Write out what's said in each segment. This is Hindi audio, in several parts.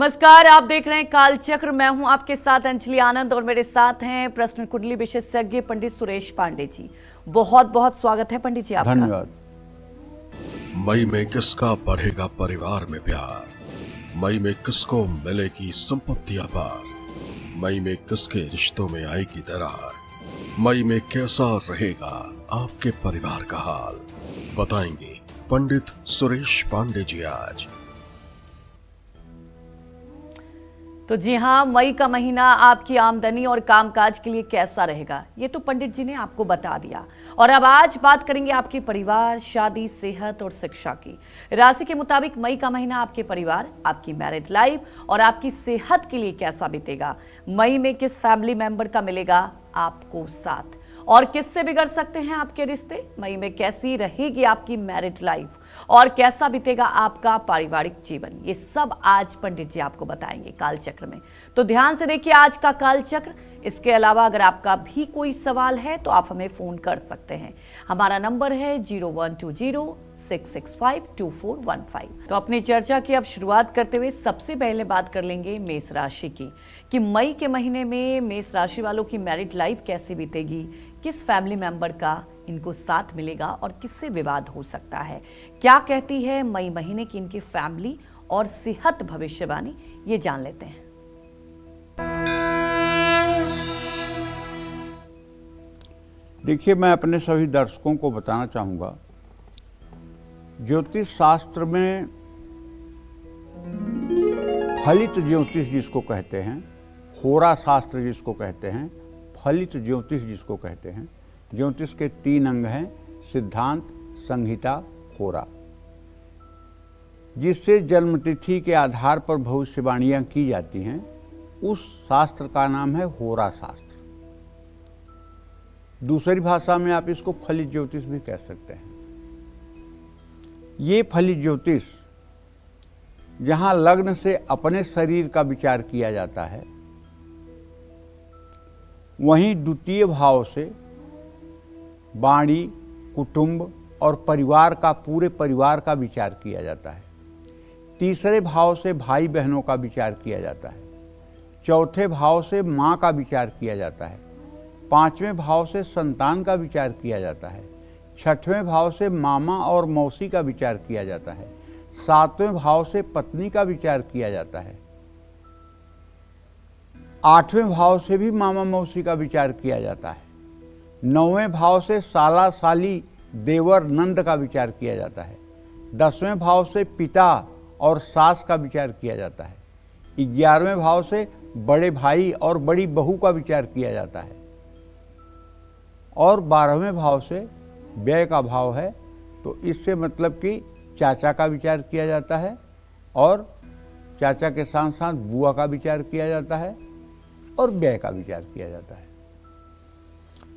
नमस्कार, आप देख रहे हैं कालचक्र। मैं हूं आपके साथ अंजलि आनंद और मेरे साथ हैं प्रश्न कुंडली विशेषज्ञ पंडित सुरेश पांडे जी। बहुत बहुत स्वागत है पंडित जी आपका। धन्यवाद। मई में किसका बढ़ेगा परिवार में प्यार, मई में किसको मिलेगी संपत्ति अपार, मई में किसके रिश्तों में आएगी दरार, मई में कैसा रहेगा आपके परिवार का हाल, बताएंगे पंडित सुरेश पांडे जी आज। तो जी हाँ, मई का महीना आपकी आमदनी और कामकाज के लिए कैसा रहेगा, ये तो पंडित जी ने आपको बता दिया। और अब आज बात करेंगे आपके परिवार, शादी, सेहत और शिक्षा की। राशि के मुताबिक मई का महीना आपके परिवार, आपकी मैरिड लाइफ और आपकी सेहत के लिए कैसा बीतेगा। मई में किस फैमिली मेंबर का मिलेगा आपको साथ, और किससे बिगड़ सकते हैं आपके रिश्ते। मई में कैसी रहेगी आपकी मैरिड लाइफ और कैसा बीतेगा आपका पारिवारिक जीवन, ये सब आज पंडित जी आपको बताएंगे कालचक्र में। तो ध्यान से देखिए आज का कालचक्र। इसके अलावा अगर आपका भी कोई सवाल है तो आप हमें फोन कर सकते हैं। हमारा नंबर है 0120-665-2415। तो अपनी चर्चा की अब शुरुआत करते हुए सबसे पहले बात कर लेंगे मेष राशि की, कि मई के महीने में मेष राशि वालों की मैरिड लाइफ कैसे बीतेगी, किस फैमिली मेंबर का इनको साथ मिलेगा और किससे विवाद हो सकता है। क्या कहती है मई महीने की इनकी फैमिली और सेहत भविष्यवाणी, ये जान लेते हैं। देखिए, मैं अपने सभी दर्शकों को बताना चाहूँगा, ज्योतिष शास्त्र में फलित ज्योतिष जिसको कहते हैं, होरा शास्त्र जिसको कहते हैं, फलित ज्योतिष जिसको कहते हैं। ज्योतिष के 3 अंग हैं, सिद्धांत, संहिता, होरा, जिससे जन्मतिथि के आधार पर भविष्यवाणियाँ की जाती हैं। उस शास्त्र का नाम है होरा शास्त्र। दूसरी भाषा में आप इसको फलित ज्योतिष भी कह सकते हैं। ये फलित ज्योतिष जहाँ लग्न से अपने शरीर का विचार किया जाता है, वहीं द्वितीय भाव से वाणी, कुटुंब और परिवार का, पूरे परिवार का विचार किया जाता है। तीसरे भाव से भाई बहनों का विचार किया जाता है। चौथे भाव से माँ का विचार किया जाता है। 5वें भाव से संतान का विचार किया जाता है। 6वें भाव से मामा और मौसी का विचार किया जाता है। 7वें भाव से पत्नी का विचार किया जाता है। 8वें भाव से भी मामा मौसी का विचार किया जाता है। 9वें भाव से साला साली, देवर, नंद का विचार किया जाता है। 10वें भाव से पिता और सास का विचार किया जाता है। 11वें भाव से बड़े भाई और बड़ी बहू का विचार किया जाता है। और 12वें भाव से व्यय का भाव है, तो इससे मतलब कि चाचा का विचार किया जाता है, और चाचा के साथ साथ बुआ का विचार किया जाता है, और व्यय का विचार किया जाता है।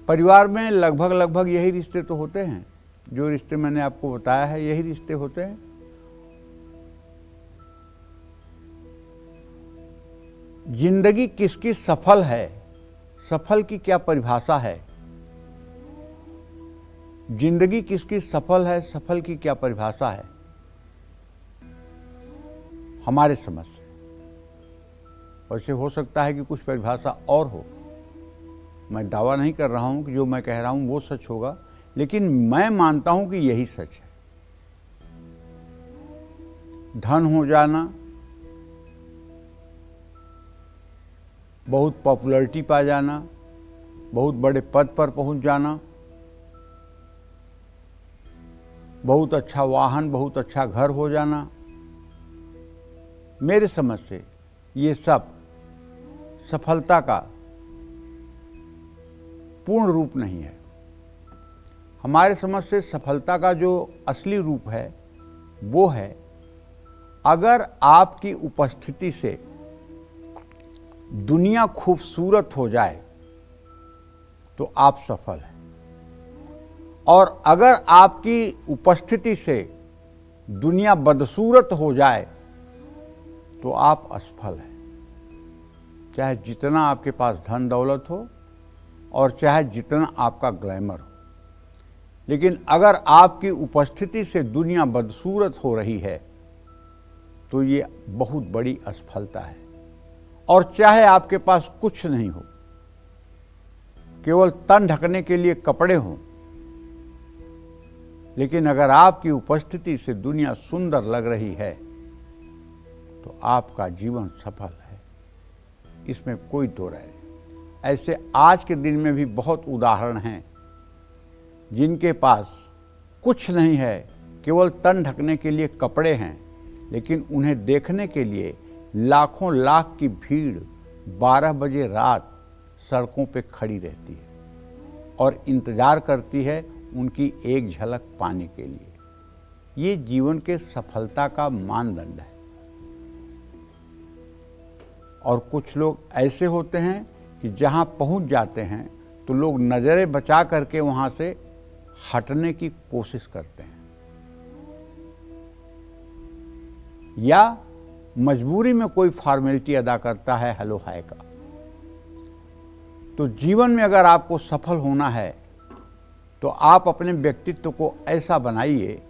परिवार में लगभग यही रिश्ते तो होते हैं। जो रिश्ते मैंने आपको बताया है, यही रिश्ते होते हैं। जिंदगी किसकी सफल है, सफल की क्या परिभाषा है। जिंदगी किसकी सफल है, सफल की क्या परिभाषा है हमारे समझ से। वैसे हो सकता है कि कुछ परिभाषा और हो। मैं दावा नहीं कर रहा हूं कि जो मैं कह रहा हूं वो सच होगा, लेकिन मैं मानता हूं कि यही सच है। धन हो जाना, बहुत पॉपुलैरिटी पा जाना, बहुत बड़े पद पर पहुंच जाना, बहुत अच्छा वाहन, बहुत अच्छा घर हो जाना, मेरे समझ से ये सब सफलता का पूर्ण रूप नहीं है। हमारे समझ से सफलता का जो असली रूप है वो है, अगर आपकी उपस्थिति से दुनिया खूबसूरत हो जाए तो आप सफल हैं, और अगर आपकी उपस्थिति से दुनिया बदसूरत हो जाए तो आप असफल हैं। चाहे जितना आपके पास धन दौलत हो और चाहे जितना आपका ग्लैमर हो, लेकिन अगर आपकी उपस्थिति से दुनिया बदसूरत हो रही है तो ये बहुत बड़ी असफलता है। और चाहे आपके पास कुछ नहीं हो, केवल तन ढकने के लिए कपड़े हों, लेकिन अगर आपकी उपस्थिति से दुनिया सुंदर लग रही है तो आपका जीवन सफल है, इसमें कोई दो राय नहीं। ऐसे आज के दिन में भी बहुत उदाहरण हैं जिनके पास कुछ नहीं है, केवल तन ढकने के लिए कपड़े हैं, लेकिन उन्हें देखने के लिए लाखों लाख की भीड़ 12 बजे रात सड़कों पे खड़ी रहती है और इंतजार करती है उनकी एक झलक पाने के लिए। ये जीवन के सफलता का मानदंड है। और कुछ लोग ऐसे होते हैं कि जहां पहुंच जाते हैं तो लोग नजरें बचा करके वहां से हटने की कोशिश करते हैं, या मजबूरी में कोई फॉर्मेलिटी अदा करता है हेलो हाय का। तो जीवन में अगर आपको सफल होना है तो आप अपने व्यक्तित्व को ऐसा बनाइए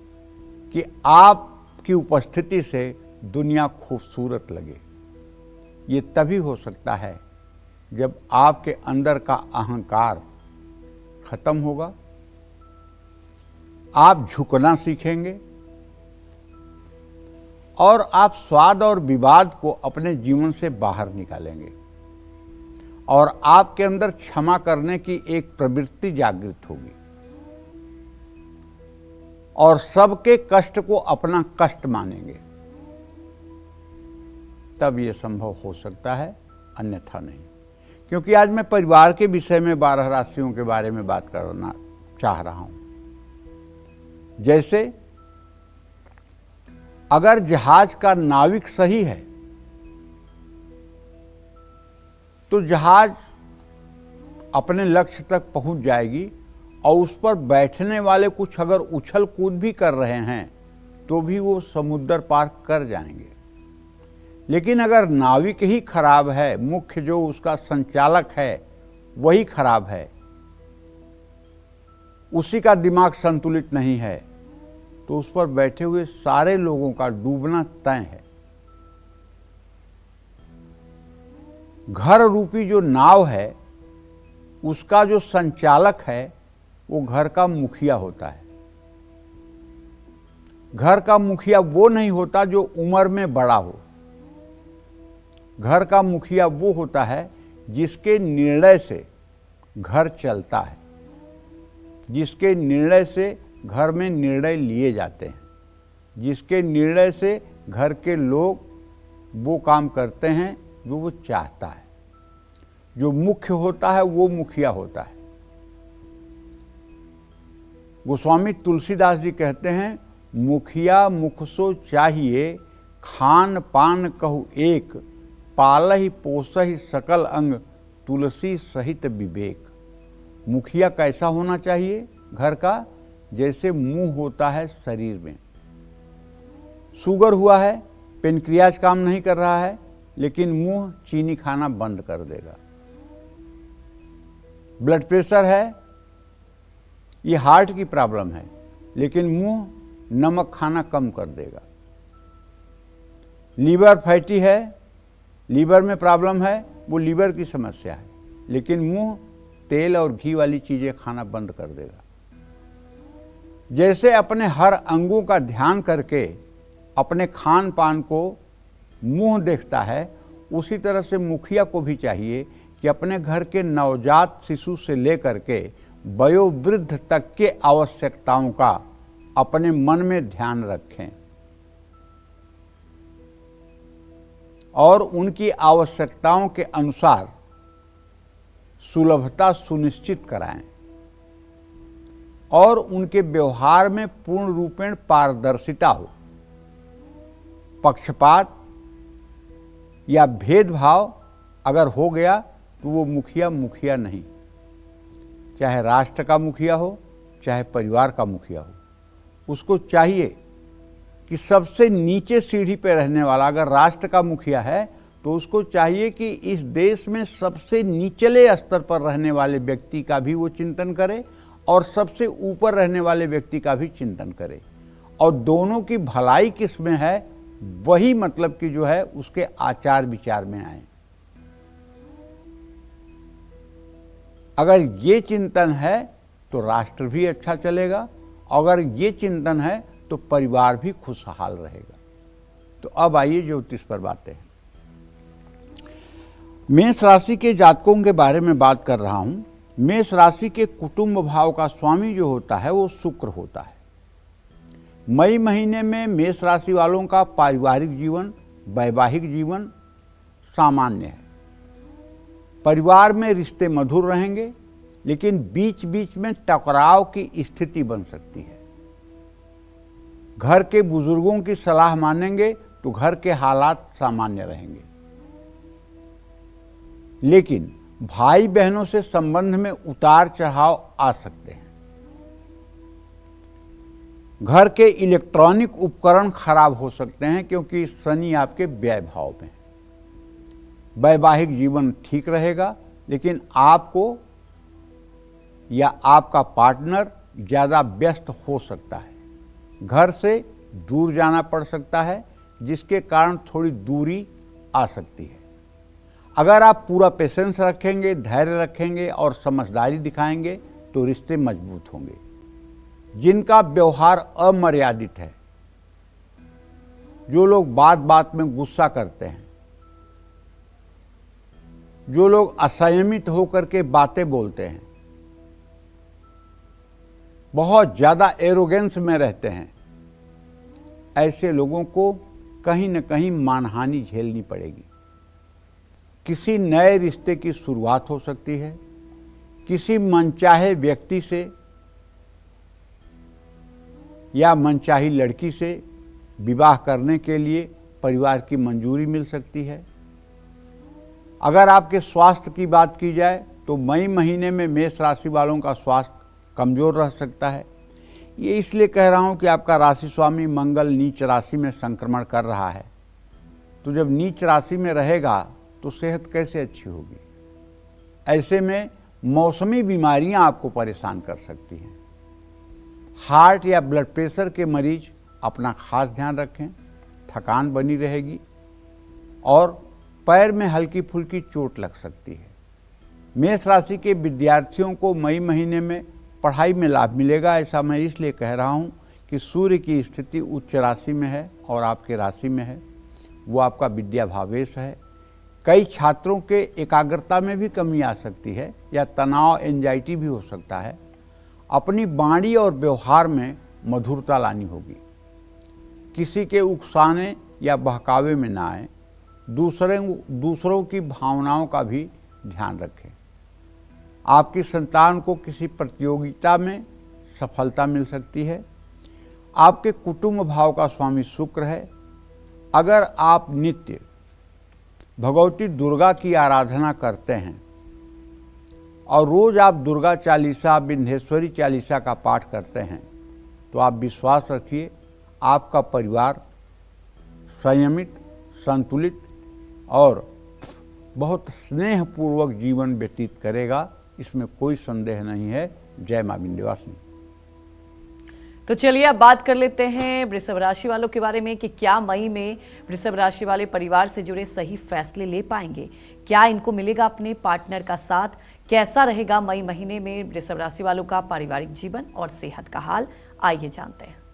कि आपकी उपस्थिति से दुनिया खूबसूरत लगे। ये तभी हो सकता है जब आपके अंदर का अहंकार खत्म होगा, आप झुकना सीखेंगे और आप स्वाद और विवाद को अपने जीवन से बाहर निकालेंगे और आपके अंदर क्षमा करने की एक प्रवृत्ति जागृत होगी और सबके कष्ट को अपना कष्ट मानेंगे। तब ये संभव हो सकता है, अन्यथा नहीं। क्योंकि आज मैं परिवार के विषय में 12 राशियों के बारे में बात करना चाह रहा हूं। जैसे अगर जहाज का नाविक सही है तो जहाज अपने लक्ष्य तक पहुंच जाएगी, और उस पर बैठने वाले कुछ अगर उछल कूद भी कर रहे हैं तो भी वो समुद्र पार कर जाएंगे। लेकिन अगर नाविक ही खराब है, मुख्य जो उसका संचालक है वही खराब है, उसी का दिमाग संतुलित नहीं है, तो उस पर बैठे हुए सारे लोगों का डूबना तय है। घर रूपी जो नाव है उसका जो संचालक है वो घर का मुखिया होता है। घर का मुखिया वो नहीं होता जो उम्र में बड़ा हो। घर का मुखिया वो होता है जिसके निर्णय से घर चलता है, जिसके निर्णय से घर में निर्णय लिए जाते हैं, जिसके निर्णय से घर के लोग वो काम करते हैं जो वो चाहता है। जो मुख्य होता है वो मुखिया होता है। गोस्वामी तुलसीदास जी कहते हैं, मुखिया मुख सो चाहिए, खान पान कहु एक, पालहि पोसहि सकल अंग, तुलसी सहित विवेक। मुखिया कैसा होना चाहिए घर का? जैसे मुंह होता है शरीर में। शुगर हुआ है, पेनक्रियाज काम नहीं कर रहा है, लेकिन मुंह चीनी खाना बंद कर देगा। ब्लड प्रेशर है, ये हार्ट की प्रॉब्लम है, लेकिन मुंह नमक खाना कम कर देगा। लीवर फैटी है, लीवर में प्रॉब्लम है, वो लीवर की समस्या है, लेकिन मुंह तेल और घी वाली चीजें खाना बंद कर देगा। जैसे अपने हर अंगों का ध्यान करके अपने खान पान को मुंह देखता है, उसी तरह से मुखिया को भी चाहिए कि अपने घर के नवजात शिशु से लेकर के वयोवृद्ध तक के आवश्यकताओं का अपने मन में ध्यान रखें और उनकी आवश्यकताओं के अनुसार सुलभता सुनिश्चित कराएं और उनके व्यवहार में पूर्ण रूपेण पारदर्शिता हो। पक्षपात या भेदभाव अगर हो गया तो वो मुखिया मुखिया नहीं। चाहे राष्ट्र का मुखिया हो, चाहे परिवार का मुखिया हो, उसको चाहिए कि सबसे नीचे सीढ़ी पे रहने वाला अगर राष्ट्र का मुखिया है तो उसको चाहिए कि इस देश में सबसे निचले स्तर पर रहने वाले व्यक्ति का भी वो चिंतन करे और सबसे ऊपर रहने वाले व्यक्ति का भी चिंतन करे, और दोनों की भलाई किस में है वही मतलब कि जो है उसके आचार विचार में आए। अगर ये चिंतन है तो राष्ट्र भी अच्छा चलेगा, अगर ये चिंतन है तो परिवार भी खुशहाल रहेगा। तो अब आइए ज्योतिष पर बातें हैं। मेष राशि के जातकों के बारे में बात कर रहा हूं। मेष राशि के कुटुंब भाव का स्वामी जो होता है वो शुक्र होता है। मई महीने में मेष राशि वालों का पारिवारिक जीवन, वैवाहिक जीवन सामान्य है। परिवार में रिश्ते मधुर रहेंगे, लेकिन बीच बीच में टकराव की स्थिति बन सकती है। घर के बुजुर्गों की सलाह मानेंगे तो घर के हालात सामान्य रहेंगे, लेकिन भाई बहनों से संबंध में उतार चढ़ाव आ सकते हैं। घर के इलेक्ट्रॉनिक उपकरण खराब हो सकते हैं क्योंकि शनि आपके व्यय भाव में है। वैवाहिक जीवन ठीक रहेगा, लेकिन आपको या आपका पार्टनर ज़्यादा व्यस्त हो सकता है। घर से दूर जाना पड़ सकता है, जिसके कारण थोड़ी दूरी आ सकती है। अगर आप पूरा पेशेंस रखेंगे, धैर्य रखेंगे और समझदारी दिखाएंगे तो रिश्ते मजबूत होंगे। जिनका व्यवहार अमर्यादित है, जो लोग बात बात में गुस्सा करते हैं, जो लोग असंयमित होकर के बातें बोलते हैं, बहुत ज़्यादा एरोगेंस में रहते हैं, ऐसे लोगों को कहीं न कहीं मानहानि झेलनी पड़ेगी। किसी नए रिश्ते की शुरुआत हो सकती है। किसी मनचाहे व्यक्ति से या मनचाही लड़की से विवाह करने के लिए परिवार की मंजूरी मिल सकती है। अगर आपके स्वास्थ्य की बात की जाए तो मई महीने में मेष राशि वालों का स्वास्थ्य कमज़ोर रह सकता है। ये इसलिए कह रहा हूँ कि आपका राशि स्वामी मंगल नीच राशि में संक्रमण कर रहा है, तो जब नीच राशि में रहेगा तो सेहत कैसे अच्छी होगी। ऐसे में मौसमी बीमारियां आपको परेशान कर सकती हैं। हार्ट या ब्लड प्रेशर के मरीज अपना खास ध्यान रखें, थकान बनी रहेगी और पैर में हल्की फुल्की चोट लग सकती है। मेष राशि के विद्यार्थियों को मई महीने में पढ़ाई में लाभ मिलेगा। ऐसा मैं इसलिए कह रहा हूँ कि सूर्य की स्थिति उच्च राशि में है और आपके राशि में है, वो आपका विद्या भावेश है। कई छात्रों के एकाग्रता में भी कमी आ सकती है या तनाव, एंजाइटी भी हो सकता है। अपनी वाणी और व्यवहार में मधुरता लानी होगी। किसी के उकसाने या बहकावे में ना आए। दूसरों की भावनाओं का भी ध्यान रखें। आपकी संतान को किसी प्रतियोगिता में सफलता मिल सकती है। आपके कुटुंब भाव का स्वामी शुक्र है। अगर आप नित्य भगवती दुर्गा की आराधना करते हैं और रोज आप दुर्गा चालीसा, विंध्येश्वरी चालीसा का पाठ करते हैं, तो आप विश्वास रखिए आपका परिवार संयमित, संतुलित और बहुत स्नेहपूर्वक जीवन व्यतीत करेगा। इसमें कोई संदेह नहीं है। जय मां विंध्यवासिनी। तो चलिए अब बात कर लेते हैं वृषभ राशि वालों के बारे में कि क्या मई में वृषभ राशि वाले परिवार से जुड़े सही फैसले ले पाएंगे। क्या इनको मिलेगा अपने पार्टनर का साथ। कैसा रहेगा मई महीने में वृषभ राशि वालों का पारिवारिक जीवन और सेहत का हाल, आइए जानते हैं।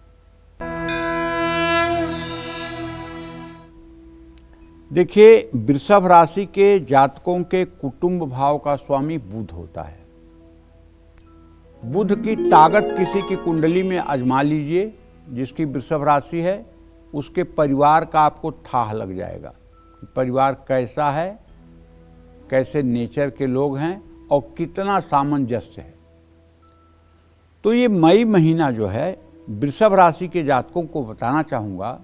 देखिए, वृषभ राशि के जातकों के कुटुंब भाव का स्वामी बुध होता है। बुध की ताकत किसी की कुंडली में आजमा लीजिए, जिसकी वृषभ राशि है, उसके परिवार का आपको थाह लग जाएगा कि परिवार कैसा है, कैसे नेचर के लोग हैं और कितना सामंजस्य है। तो ये मई महीना जो है वृषभ राशि के जातकों को बताना चाहूँगा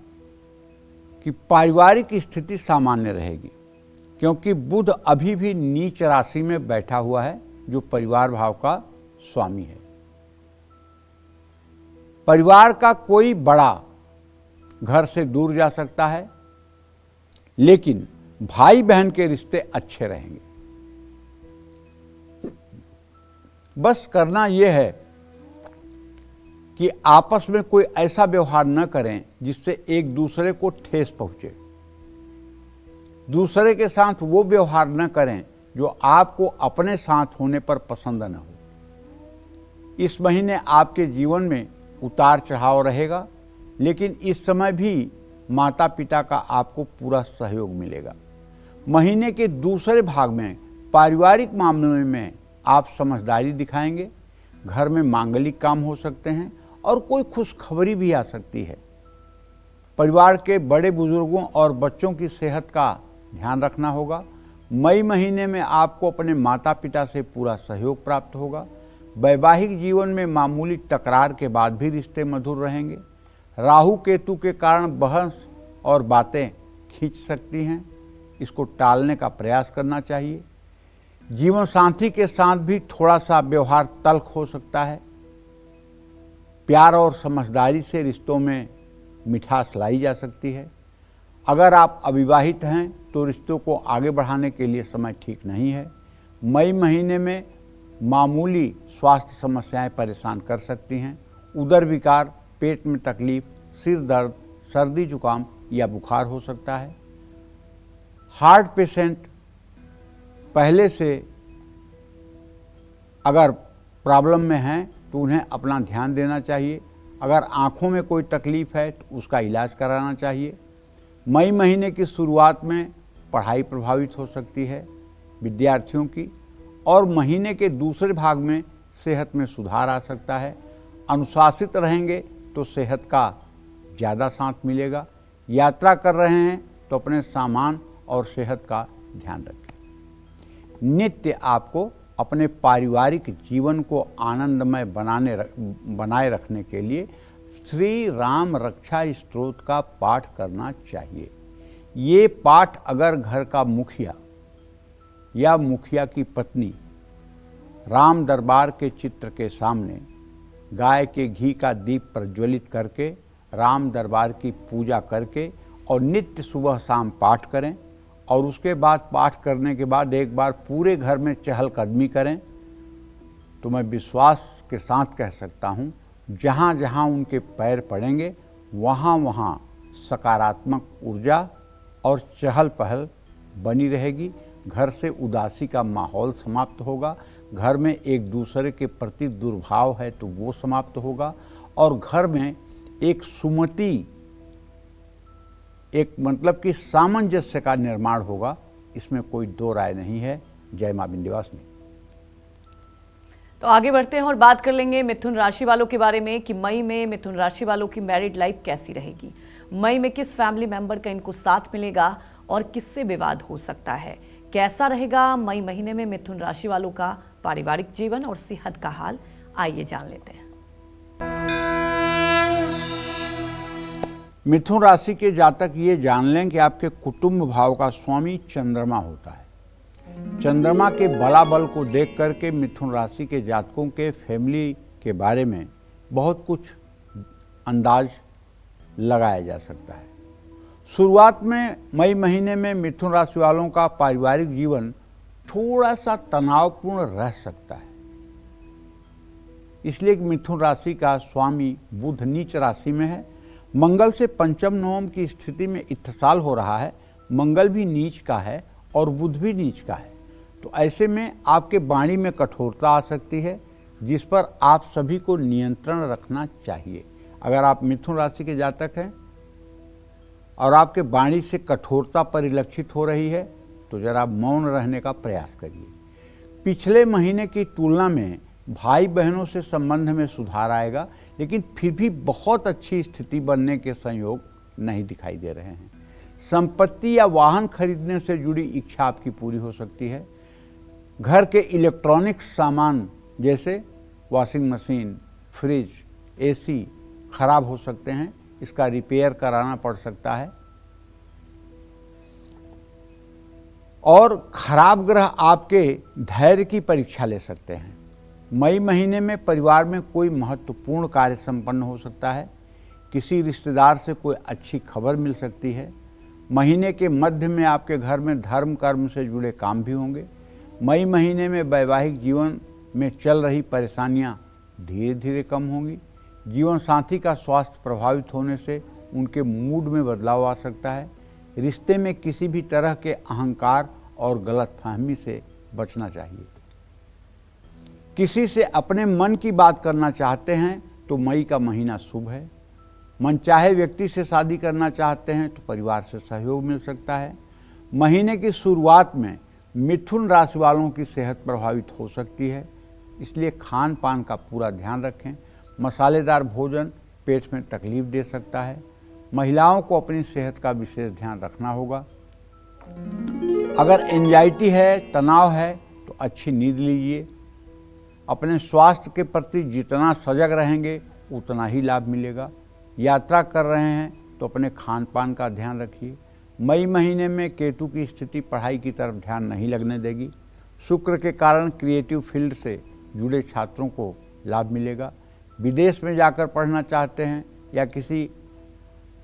कि पारिवारिक स्थिति सामान्य रहेगी, क्योंकि बुध अभी भी नीच राशि में बैठा हुआ है, जो परिवार भाव का स्वामी है। परिवार का कोई बड़ा घर से दूर जा सकता है, लेकिन भाई बहन के रिश्ते अच्छे रहेंगे। बस करना यह है कि आपस में कोई ऐसा व्यवहार न करें जिससे एक दूसरे को ठेस पहुंचे। दूसरे के साथ वो व्यवहार न करें जो आपको अपने साथ होने पर पसंद न हो। इस महीने आपके जीवन में उतार चढ़ाव रहेगा, लेकिन इस समय भी माता पिता का आपको पूरा सहयोग मिलेगा। महीने के दूसरे भाग में पारिवारिक मामलों में आप समझदारी दिखाएंगे। घर में मांगलिक काम हो सकते हैं और कोई खुशखबरी भी आ सकती है। परिवार के बड़े बुजुर्गों और बच्चों की सेहत का ध्यान रखना होगा। मई महीने में आपको अपने माता पिता से पूरा सहयोग प्राप्त होगा। वैवाहिक जीवन में मामूली टकरार के बाद भी रिश्ते मधुर रहेंगे। राहु केतु के कारण बहस और बातें खींच सकती हैं, इसको टालने का प्रयास करना चाहिए। जीवन साथी के साथ भी थोड़ा सा व्यवहार तल्ख हो सकता है। प्यार और समझदारी से रिश्तों में मिठास लाई जा सकती है। अगर आप अविवाहित हैं तो रिश्तों को आगे बढ़ाने के लिए समय ठीक नहीं है। मई महीने में मामूली स्वास्थ्य समस्याएं परेशान कर सकती हैं। उदर विकार, पेट में तकलीफ, सिर दर्द, सर्दी जुकाम या बुखार हो सकता है। हार्ट पेशेंट पहले से अगर प्रॉब्लम में हैं तो उन्हें अपना ध्यान देना चाहिए। अगर आँखों में कोई तकलीफ है तो उसका इलाज कराना चाहिए। मई महीने की शुरुआत में पढ़ाई प्रभावित हो सकती है विद्यार्थियों की, और महीने के दूसरे भाग में सेहत में सुधार आ सकता है। अनुशासित रहेंगे तो सेहत का ज़्यादा साथ मिलेगा। यात्रा कर रहे हैं तो अपने सामान और सेहत का ध्यान रखें। नित्य आपको अपने पारिवारिक जीवन को आनंदमय बनाए रखने के लिए श्री राम रक्षा स्तोत्र का पाठ करना चाहिए। ये पाठ अगर घर का मुखिया या मुखिया की पत्नी राम दरबार के चित्र के सामने गाय के घी का दीप प्रज्वलित करके राम दरबार की पूजा करके और नित्य सुबह शाम पाठ करें, और उसके बाद पाठ करने के बाद एक बार पूरे घर में चहलकदमी करें, तो मैं विश्वास के साथ कह सकता हूँ जहाँ जहाँ उनके पैर पड़ेंगे वहाँ वहाँ सकारात्मक ऊर्जा और चहल पहल बनी रहेगी। घर से उदासी का माहौल समाप्त होगा। घर में एक दूसरे के प्रति दुर्भाव है तो वो समाप्त होगा, और घर में एक सुमति, एक मतलब कि सामंजस्य का निर्माण होगा। इसमें कोई दो राय नहीं है। जय मां विंध्यवासिनी। तो आगे बढ़ते हैं और बात कर लेंगे मिथुन राशि वालों के बारे में कि मई में मिथुन राशि वालों की मैरिड लाइफ कैसी रहेगी। मई में किस फैमिली मेंबर का इनको साथ मिलेगा और किससे विवाद हो सकता है। कैसा रहेगा मई महीने में मिथुन राशि वालों का पारिवारिक जीवन और सेहत का हाल, आइए जान लेते हैं। मिथुन राशि के जातक ये जान लें कि आपके कुटुंब भाव का स्वामी चंद्रमा होता है। चंद्रमा के बलाबल को देख करके मिथुन राशि के जातकों के फैमिली के बारे में बहुत कुछ अंदाज लगाया जा सकता है। शुरुआत में मई महीने में मिथुन राशि वालों का पारिवारिक जीवन थोड़ा सा तनावपूर्ण रह सकता है, इसलिए कि मिथुन राशि का स्वामी बुध नीच राशि में है। मंगल से पंचम नवम की स्थिति में इत्तेसाल हो रहा है। मंगल भी नीच का है और बुध भी नीच का है, तो ऐसे में आपके वाणी में कठोरता आ सकती है, जिस पर आप सभी को नियंत्रण रखना चाहिए। अगर आप मिथुन राशि के जातक हैं और आपके वाणी से कठोरता परिलक्षित हो रही है तो जरा मौन रहने का प्रयास करिए। पिछले महीने की तुलना में भाई बहनों से संबंध में सुधार आएगा, लेकिन फिर भी बहुत अच्छी स्थिति बनने के संयोग नहीं दिखाई दे रहे हैं। संपत्ति या वाहन खरीदने से जुड़ी इच्छा आपकी पूरी हो सकती है। घर के इलेक्ट्रॉनिक सामान जैसे वॉशिंग मशीन, फ्रिज, एसी खराब हो सकते हैं, इसका रिपेयर कराना पड़ सकता है। और खराब ग्रह आपके धैर्य की परीक्षा ले सकते हैं। मई महीने में परिवार में कोई महत्वपूर्ण कार्य संपन्न हो सकता है। किसी रिश्तेदार से कोई अच्छी खबर मिल सकती है। महीने के मध्य में आपके घर में धर्म कर्म से जुड़े काम भी होंगे। मई महीने में वैवाहिक जीवन में चल रही परेशानियां धीरे धीरे कम होंगी। जीवन साथी का स्वास्थ्य प्रभावित होने से उनके मूड में बदलाव आ सकता है। रिश्ते में किसी भी तरह के अहंकार और गलतफहमी से बचना चाहिए। किसी से अपने मन की बात करना चाहते हैं तो मई का महीना शुभ है। मनचाहे व्यक्ति से शादी करना चाहते हैं तो परिवार से सहयोग मिल सकता है। महीने की शुरुआत में मिथुन राशि वालों की सेहत प्रभावित हो सकती है, इसलिए खान पान का पूरा ध्यान रखें। मसालेदार भोजन पेट में तकलीफ दे सकता है। महिलाओं को अपनी सेहत का विशेष ध्यान रखना होगा। अगर एंजाइटी है, तनाव है तो अच्छी नींद लीजिए। अपने स्वास्थ्य के प्रति जितना सजग रहेंगे उतना ही लाभ मिलेगा। यात्रा कर रहे हैं तो अपने खान पान का ध्यान रखिए। मई महीने में केतु की स्थिति पढ़ाई की तरफ ध्यान नहीं लगने देगी। शुक्र के कारण क्रिएटिव फील्ड से जुड़े छात्रों को लाभ मिलेगा। विदेश में जाकर पढ़ना चाहते हैं या किसी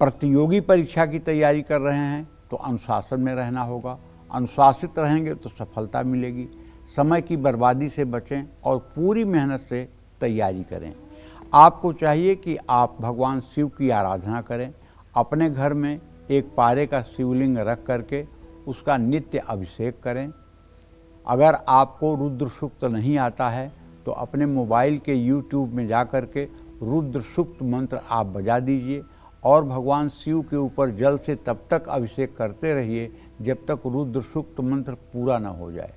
प्रतियोगी परीक्षा की तैयारी कर रहे हैं तो अनुशासन में रहना होगा। अनुशासित रहेंगे तो सफलता मिलेगी। समय की बर्बादी से बचें और पूरी मेहनत से तैयारी करें। आपको चाहिए कि आप भगवान शिव की आराधना करें। अपने घर में एक पारे का शिवलिंग रख करके उसका नित्य अभिषेक करें। अगर आपको रुद्र सूक्त नहीं आता है तो अपने मोबाइल के YouTube में जा कर के रुद्र सूक्त मंत्र आप बजा दीजिए और भगवान शिव के ऊपर जल से तब तक अभिषेक करते रहिए जब तक रुद्र सूक्त मंत्र पूरा न हो जाए।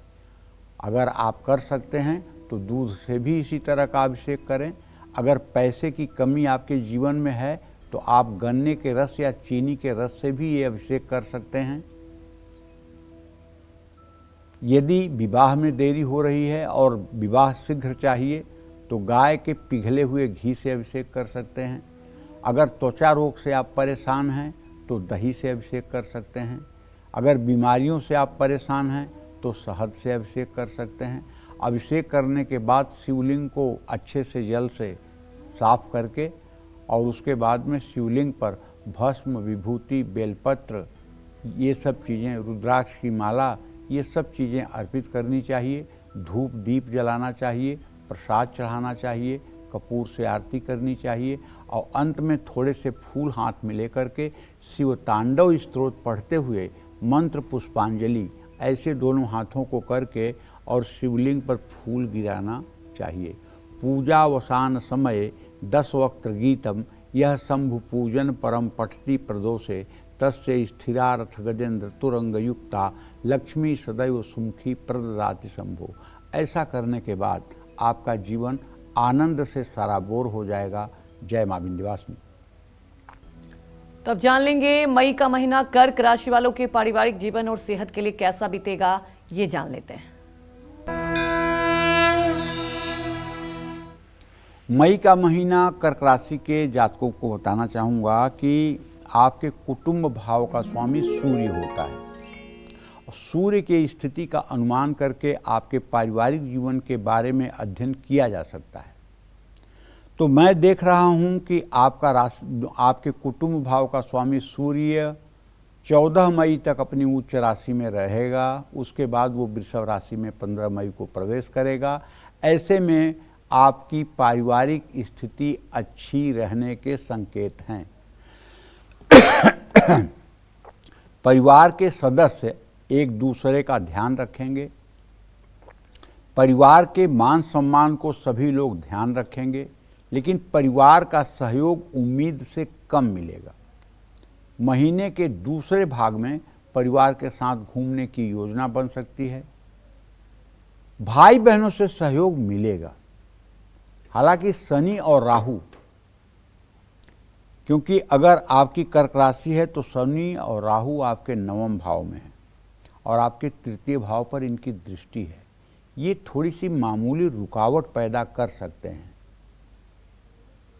अगर आप कर सकते हैं तो दूध से भी इसी तरह का अभिषेक करें। अगर पैसे की कमी आपके जीवन में है तो आप गन्ने के रस या चीनी के रस से भी ये अभिषेक कर सकते हैं। यदि विवाह में देरी हो रही है और विवाह शीघ्र चाहिए तो गाय के पिघले हुए घी से अभिषेक कर सकते हैं। अगर त्वचा रोग से आप परेशान हैं तो दही से अभिषेक कर सकते हैं। अगर बीमारियों से आप परेशान हैं तो शहद से अभिषेक कर सकते हैं। अभिषेक करने के बाद शिवलिंग को अच्छे से जल से साफ करके और उसके बाद में शिवलिंग पर भस्म, विभूति, बेलपत्र, ये सब चीज़ें, रुद्राक्ष की माला, ये सब चीज़ें अर्पित करनी चाहिए। धूप दीप जलाना चाहिए, प्रसाद चढ़ाना चाहिए, कपूर से आरती करनी चाहिए और अंत में थोड़े से फूल हाथ में लेकर के शिव तांडव स्तोत्र पढ़ते हुए मंत्र पुष्पांजलि ऐसे दोनों हाथों को करके और शिवलिंग पर फूल गिराना चाहिए। पूजावसान समय 10 वक्त गीतम यह शंभु पूजन परम पठती प्रदोषे तस्य स्थिरारथ गजेंद्र तुरंग युक्ता लक्ष्मी सदैव सुमुखी प्रददाति शंभो। ऐसा करने के बाद आपका जीवन आनंद से सराबोर हो जाएगा। जय मां विंध्यवासिनी। तो अब जान लेंगे मई का महीना कर्क राशि वालों के पारिवारिक जीवन और सेहत के लिए कैसा बीतेगा, ये जान लेते हैं। मई का महीना कर्क राशि के जातकों को बताना चाहूँगा कि आपके कुटुंब भाव का स्वामी सूर्य होता है और सूर्य की स्थिति का अनुमान करके आपके पारिवारिक जीवन के बारे में अध्ययन किया जा सकता है। तो मैं देख रहा हूँ कि आपके कुटुंब भाव का स्वामी सूर्य 14 मई तक अपनी उच्च राशि में रहेगा। उसके बाद वो वृषभ राशि में 15 मई को प्रवेश करेगा। ऐसे में आपकी पारिवारिक स्थिति अच्छी रहने के संकेत हैं। परिवार के सदस्य एक दूसरे का ध्यान रखेंगे। परिवार के मान सम्मान को सभी लोग ध्यान रखेंगे, लेकिन परिवार का सहयोग उम्मीद से कम मिलेगा। महीने के दूसरे भाग में परिवार के साथ घूमने की योजना बन सकती है। भाई बहनों से सहयोग मिलेगा। हालांकि शनि और राहु, क्योंकि अगर आपकी कर्क राशि है तो शनि और राहु आपके 9वें भाव में है और आपके 3य भाव पर इनकी दृष्टि है। ये थोड़ी सी मामूली रुकावट पैदा कर सकते हैं,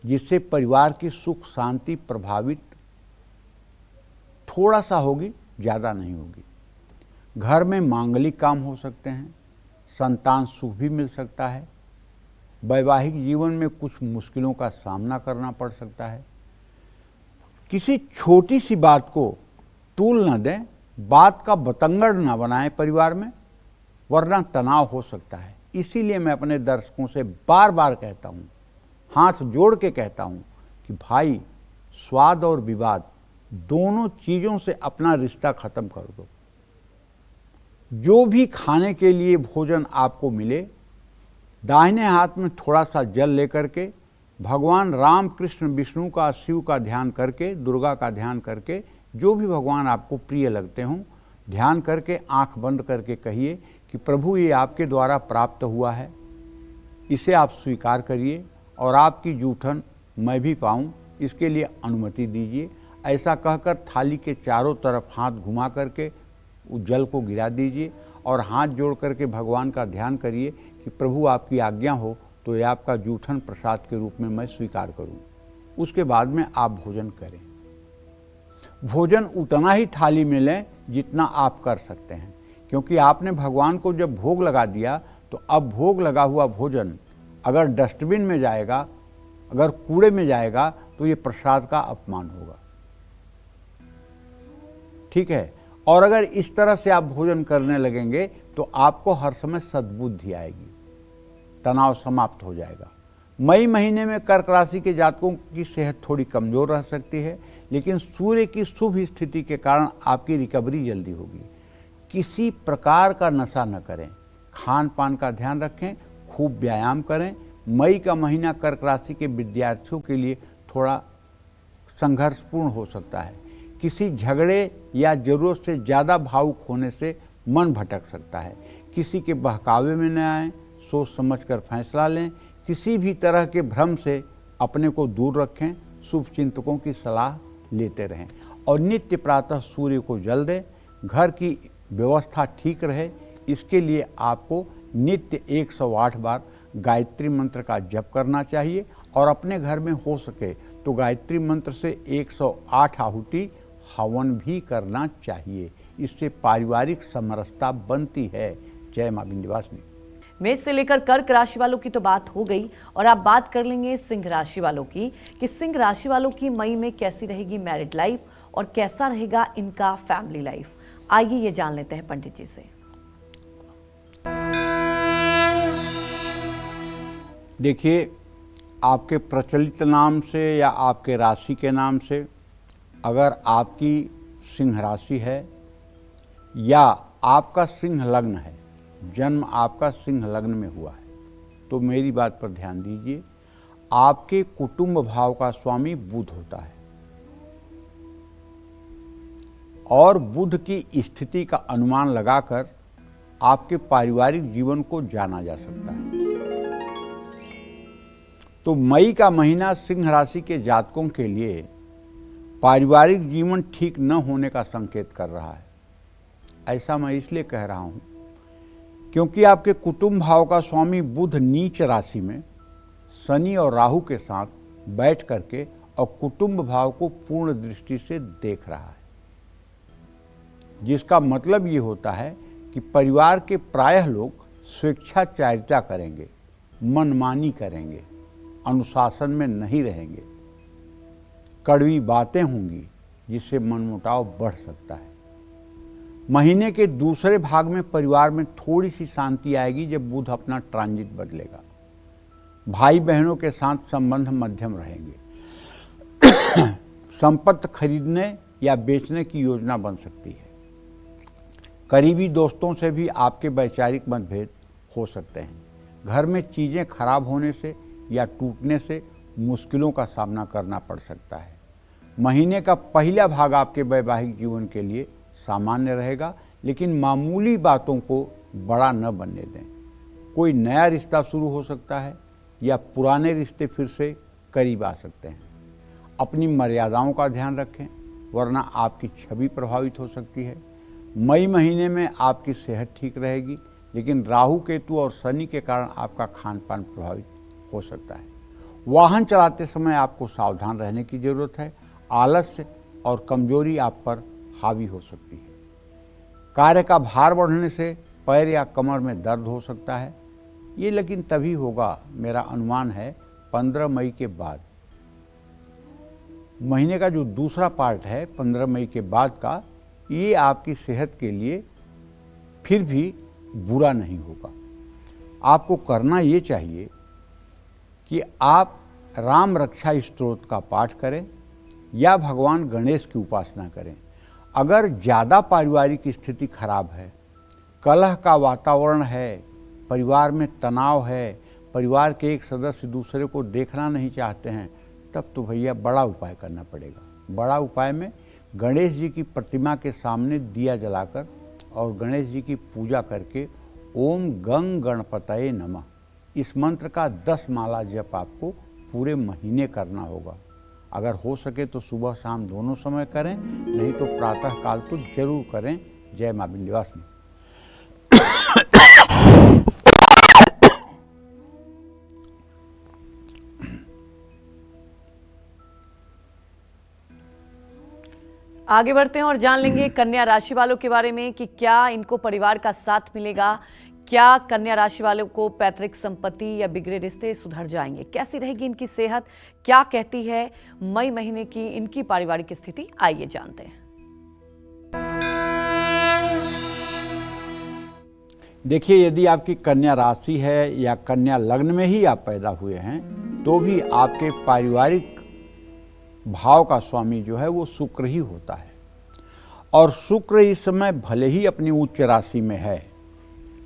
जिससे परिवार की सुख शांति प्रभावित थोड़ा सा होगी, ज़्यादा नहीं होगी। घर में मांगलिक काम हो सकते हैं। संतान सुख भी मिल सकता है। वैवाहिक जीवन में कुछ मुश्किलों का सामना करना पड़ सकता है। किसी छोटी सी बात को तूल न दें, बात का बतंगड़ न बनाएं परिवार में, वरना तनाव हो सकता है। इसीलिए मैं अपने दर्शकों से बार बार कहता हूँ हाथ जोड़ के कहता हूँ कि भाई, स्वाद और विवाद दोनों चीज़ों से अपना रिश्ता खत्म कर दो। जो भी खाने के लिए भोजन आपको मिले, दाहिने हाथ में थोड़ा सा जल लेकर के भगवान राम, कृष्ण, विष्णु का, शिव का ध्यान करके, दुर्गा का ध्यान करके, जो भी भगवान आपको प्रिय लगते हों, ध्यान करके आंख बंद करके कहिए कि प्रभु, ये आपके द्वारा प्राप्त हुआ है, इसे आप स्वीकार करिए और आपकी जूठन मैं भी पाऊँ, इसके लिए अनुमति दीजिए। ऐसा कहकर थाली के चारों तरफ हाथ घुमा करके उस जल को गिरा दीजिए और हाथ जोड़ करके भगवान का ध्यान करिए कि प्रभु, आपकी आज्ञा हो तो ये आपका जूठन प्रसाद के रूप में मैं स्वीकार करूं। उसके बाद में आप भोजन करें। भोजन उतना ही थाली में लें जितना आप कर सकते हैं, क्योंकि आपने भगवान को जब भोग लगा दिया तो अब भोग लगा हुआ भोजन अगर डस्टबिन में जाएगा, अगर कूड़े में जाएगा, तो ये प्रसाद का अपमान होगा। ठीक है। और अगर इस तरह से आप भोजन करने लगेंगे तो आपको हर समय सद्बुद्धि आएगी, तनाव समाप्त हो जाएगा। मई महीने में कर्क राशि के जातकों की सेहत थोड़ी कमजोर रह सकती है, लेकिन सूर्य की शुभ स्थिति के कारण आपकी रिकवरी जल्दी होगी। किसी प्रकार का नशा न करें, खान पान का ध्यान रखें, खूब व्यायाम करें। मई का महीना कर्क राशि के विद्यार्थियों के लिए थोड़ा संघर्षपूर्ण हो सकता है। किसी झगड़े या ज़रूरत से ज़्यादा भावुक होने से मन भटक सकता है। किसी के बहकावे में न आएं, सोच समझकर फैसला लें। किसी भी तरह के भ्रम से अपने को दूर रखें। शुभ चिंतकों की सलाह लेते रहें और नित्य प्रातः सूर्य को जल दें। घर की व्यवस्था ठीक रहे, इसके लिए आपको नित्य 108 बार गायत्री मंत्र का जप करना चाहिए और अपने घर में हो सके तो गायत्री मंत्र से 108 आहुति हवन भी करना चाहिए। इससे पारिवारिक समरसता बनती है। जय मां विंध्यवासिनी। मेष से लेकर कर्क राशि वालों की तो बात हो गई और अब बात कर लेंगे सिंह राशि वालों की कि सिंह राशि वालों की मई में कैसी रहेगी मैरिड लाइफ और कैसा रहेगा इनका फैमिली लाइफ। आइए ये जान लेते हैं पंडित जी से। देखिए, आपके प्रचलित नाम से या आपके राशि के नाम से अगर आपकी सिंह राशि है या आपका सिंह लग्न है, जन्म आपका सिंह लग्न में हुआ है, तो मेरी बात पर ध्यान दीजिए। आपके कुटुंब भाव का स्वामी बुध होता है और बुध की स्थिति का अनुमान लगाकर आपके पारिवारिक जीवन को जाना जा सकता है। तो मई का महीना सिंह राशि के जातकों के लिए पारिवारिक जीवन ठीक न होने का संकेत कर रहा है। ऐसा मैं इसलिए कह रहा हूं क्योंकि आपके कुटुंब भाव का स्वामी बुध नीच राशि में शनि और राहु के साथ बैठ करके और कुटुंब भाव को पूर्ण दृष्टि से देख रहा है, जिसका मतलब ये होता है कि परिवार के प्रायः लोग स्वेच्छाचारिता करेंगे, मनमानी करेंगे, अनुशासन में नहीं रहेंगे, कड़वी बातें होंगी जिससे मनमुटाव बढ़ सकता है। महीने के दूसरे भाग में परिवार में थोड़ी सी शांति आएगी जब बुध अपना ट्रांजिट बदलेगा। भाई बहनों के साथ संबंध मध्यम रहेंगे। संपत्ति खरीदने या बेचने की योजना बन सकती है। करीबी दोस्तों से भी आपके वैचारिक मतभेद हो सकते हैं। घर में चीज़ें खराब होने से या टूटने से मुश्किलों का सामना करना पड़ सकता है। महीने का पहला भाग आपके वैवाहिक जीवन के लिए सामान्य रहेगा, लेकिन मामूली बातों को बड़ा न बनने दें। कोई नया रिश्ता शुरू हो सकता है या पुराने रिश्ते फिर से करीब आ सकते हैं। अपनी मर्यादाओं का ध्यान रखें, वरना आपकी छवि प्रभावित हो सकती है। मई महीने में आपकी सेहत ठीक रहेगी, लेकिन राहु, केतु और शनि के कारण आपका खान पान प्रभावित हो सकता है। वाहन चलाते समय आपको सावधान रहने की जरूरत है। आलस्य और कमजोरी आप पर हावी हो सकती है। कार्य का भार बढ़ने से पैर या कमर में दर्द हो सकता है। ये लेकिन तभी होगा, मेरा अनुमान है 15 मई के बाद। महीने का जो दूसरा पार्ट है 15 मई के बाद का, ये आपकी सेहत के लिए फिर भी बुरा नहीं होगा। आपको करना ये चाहिए कि आप राम रक्षा स्तोत्र का पाठ करें या भगवान गणेश की उपासना करें। अगर ज़्यादा पारिवारिक स्थिति खराब है, कलह का वातावरण है, परिवार में तनाव है, परिवार के एक सदस्य दूसरे को देखना नहीं चाहते हैं, तब तो भैया बड़ा उपाय करना पड़ेगा। बड़ा उपाय में गणेश जी की प्रतिमा के सामने दिया जलाकर और गणेश जी की पूजा करके ओम गंग गणपतये नमः इस मंत्र का 10 माला जप आपको पूरे महीने करना होगा। अगर हो सके तो सुबह शाम दोनों समय करें, नहीं तो प्रातः काल तो जरूर करें। जय मां विंध्यवासिनी। आगे बढ़ते हैं और जान लेंगे कन्या राशि वालों के बारे में कि क्या इनको परिवार का साथ मिलेगा, क्या कन्या राशि वालों को पैतृक संपत्ति या बिगड़े रिश्ते सुधर जाएंगे, कैसी रहेगी इनकी सेहत, क्या कहती है मई महीने की इनकी पारिवारिक स्थिति, आइए जानते हैं। देखिए, यदि आपकी कन्या राशि है या कन्या लग्न में ही आप पैदा हुए हैं तो भी आपके पारिवारिक भाव का स्वामी जो है वो शुक्र ही होता है। और शुक्र इस समय भले ही अपनी उच्च राशि में है,